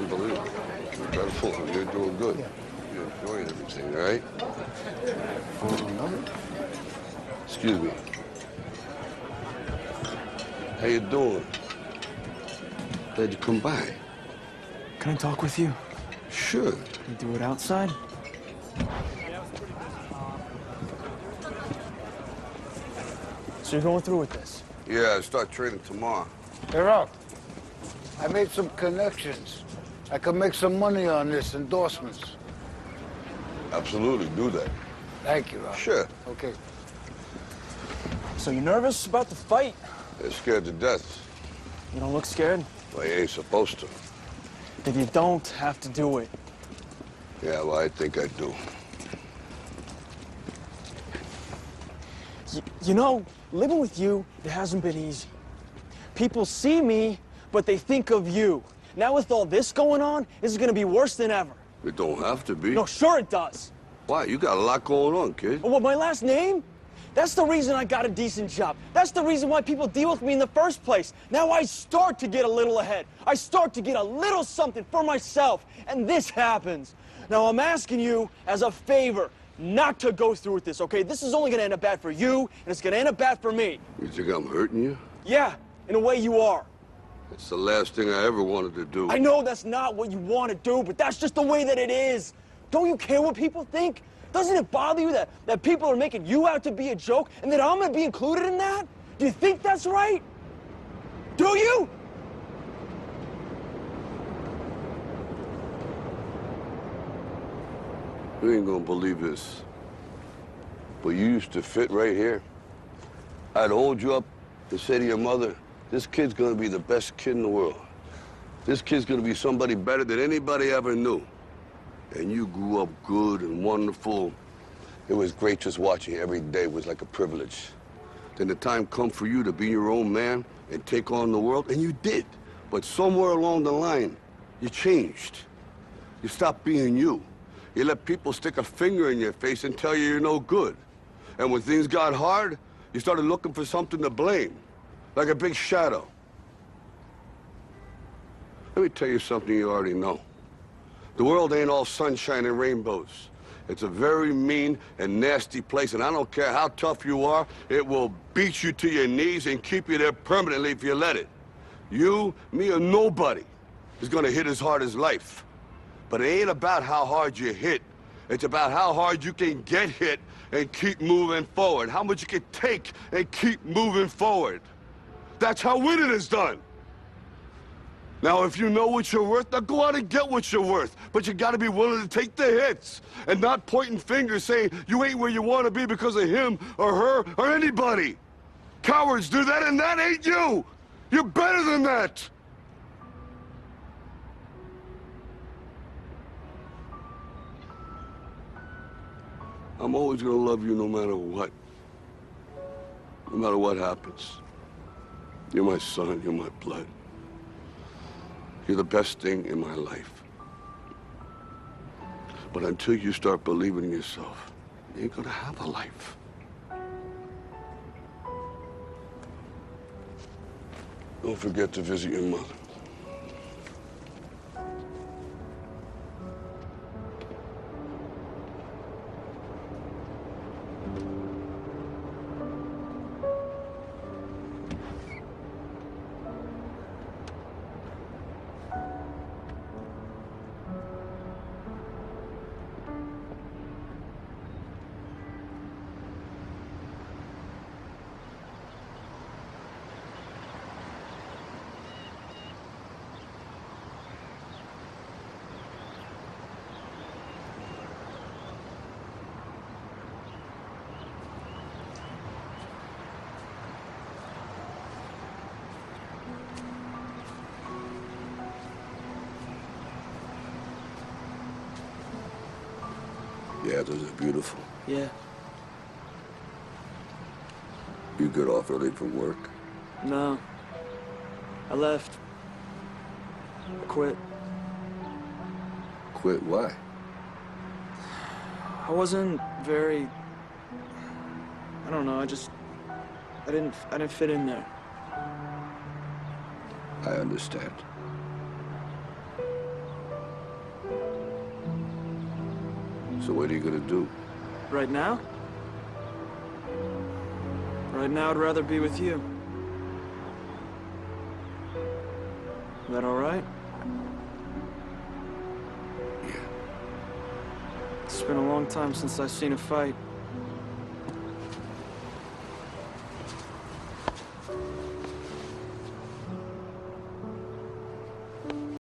Unbelievable. Incredible. You're doing good. You're enjoying everything, all right? Excuse me. How you doing? Glad you come by. Can I talk with you? Sure. Can we do it outside? So you're going through with this? Yeah, I start training tomorrow. Hey, Rock, I made some connections. I could make some money on this, endorsements. Absolutely, do that. Thank you, Rock. Sure. Okay. So you're nervous about the fight? They're scared to death. You don't look scared? Well, you ain't supposed to. Then you don't have to do it. Yeah, well, I think I do. You know, living with you, it hasn't been easy. People see me, but they think of you. Now with all this going on, this is gonna be worse than ever. It don't have to be. No, sure it does. Why? You got a lot going on, kid. Oh, what, my last name? That's the reason I got a decent job. That's the reason why people deal with me in the first place. Now I start to get a little ahead. I start to get a little something for myself, and this happens. Now I'm asking you as a favor not to go through with this, okay? This is only gonna end up bad for you, and it's gonna end up bad for me. You think I'm hurting you? Yeah, in a way you are. It's the last thing I ever wanted to do. I know that's not what you want to do, but that's just the way that it is. Don't you care what people think? Doesn't it bother you that people are making you out to be a joke and that I'm gonna be included in that? Do you think that's right? Do you? You ain't gonna believe this, but you used to fit right here. I'd hold you up and say to your mother, this kid's gonna be the best kid in the world. This kid's gonna be somebody better than anybody ever knew. And you grew up good and wonderful. It was great just watching you every day. It was like a privilege. Then the time come for you to be your own man and take on the world, and you did. But somewhere along the line, you changed. You stopped being you. You let people stick a finger in your face and tell you you're no good. And when things got hard, you started looking for something to blame, like a big shadow. Let me tell you something you already know. The world ain't all sunshine and rainbows. It's a very mean and nasty place, and I don't care how tough you are, it will beat you to your knees and keep you there permanently if you let it. You, me, or nobody is gonna hit as hard as life. But it ain't about how hard you hit. It's about how hard you can get hit and keep moving forward. How much you can take and keep moving forward. That's how winning is done. Now, if you know what you're worth, now go out and get what you're worth. But you gotta be willing to take the hits and not pointing fingers saying you ain't where you wanna be because of him or her or anybody. Cowards do that, and that ain't you. You're better than that. I'm always gonna love you no matter what. No matter what happens. You're my son, you're my blood. You're the best thing in my life. But until you start believing in yourself, you ain't gonna have a life. Don't forget to visit your mother. Yeah, those are beautiful. Yeah. You get off early from work? No. I left. I quit. Quit? Why? I wasn't very... I don't know, I didn't fit in there. I understand. So what are you gonna do? Right now? Right now, I'd rather be with you. Is that all right? Yeah. It's been a long time since I've seen a fight.